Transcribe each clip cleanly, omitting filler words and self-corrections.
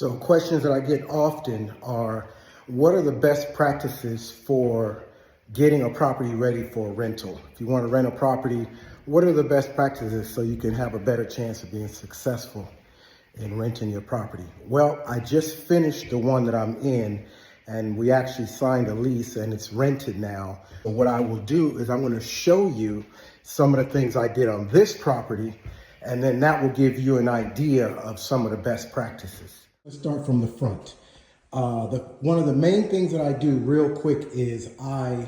So questions that I get often are, what are the best practices for getting a property ready for rental? If you want to rent a property, what are the best practices so you can have a better chance of being successful in renting your property? Well, I just finished the one that I'm in, and we actually signed a lease and it's rented now. But what I will do is I'm going to show you some of the things I did on this property, and then that will give you an idea of some of the best practices. Let's start from the front. One of the main things that I do real quick is I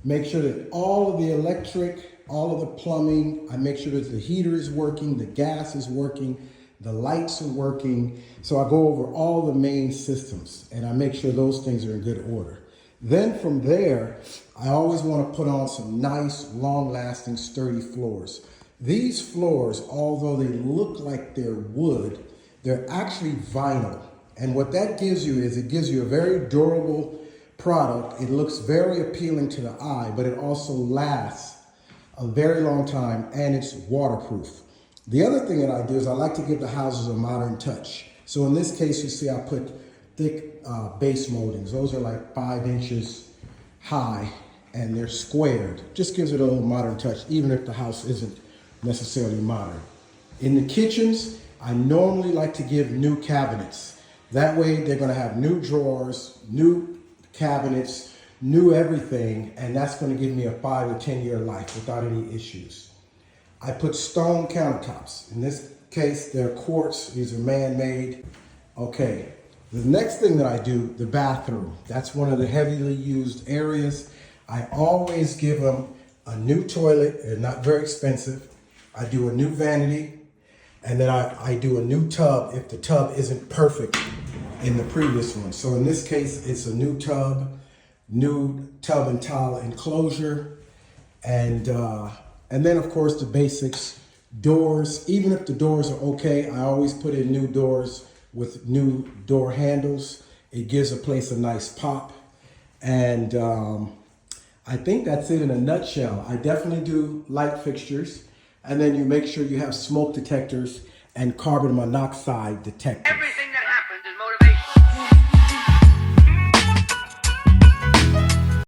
make sure that all of the electric, all of the plumbing, I make sure that the heater is working, the gas is working, the lights are working. So I go over all the main systems and I make sure those things are in good order. Then from there, I always want to put on some nice, long-lasting, sturdy floors. These floors, although they look like they're wood, they're actually vinyl. And what that gives you is it gives you a very durable product. It looks very appealing to the eye, but it also lasts a very long time and it's waterproof. The other thing that I do is I like to give the houses a modern touch. So in this case, you see I put thick base moldings. Those are like 5 inches high and they're squared. Just gives it a little modern touch, even if the house isn't necessarily modern. In the kitchens, I normally like to give new cabinets. That way they're gonna have new drawers, new cabinets, new everything, and that's gonna give me a 5 to 10 year life without any issues. I put stone countertops. In this case, they're quartz, these are man-made. Okay, the next thing that I do, the bathroom. That's one of the heavily used areas. I always give them a new toilet, they're not very expensive. I do a new vanity, and then I do a new tub if the tub isn't perfect in the previous one. So in this case, it's a new tub and towel enclosure, and then of course the basics, doors. Even if the doors are okay, I always put in new doors with new door handles. It gives a place a nice pop, and I think that's it in a nutshell. I definitely do light fixtures. And then you make sure you have smoke detectors and carbon monoxide detectors.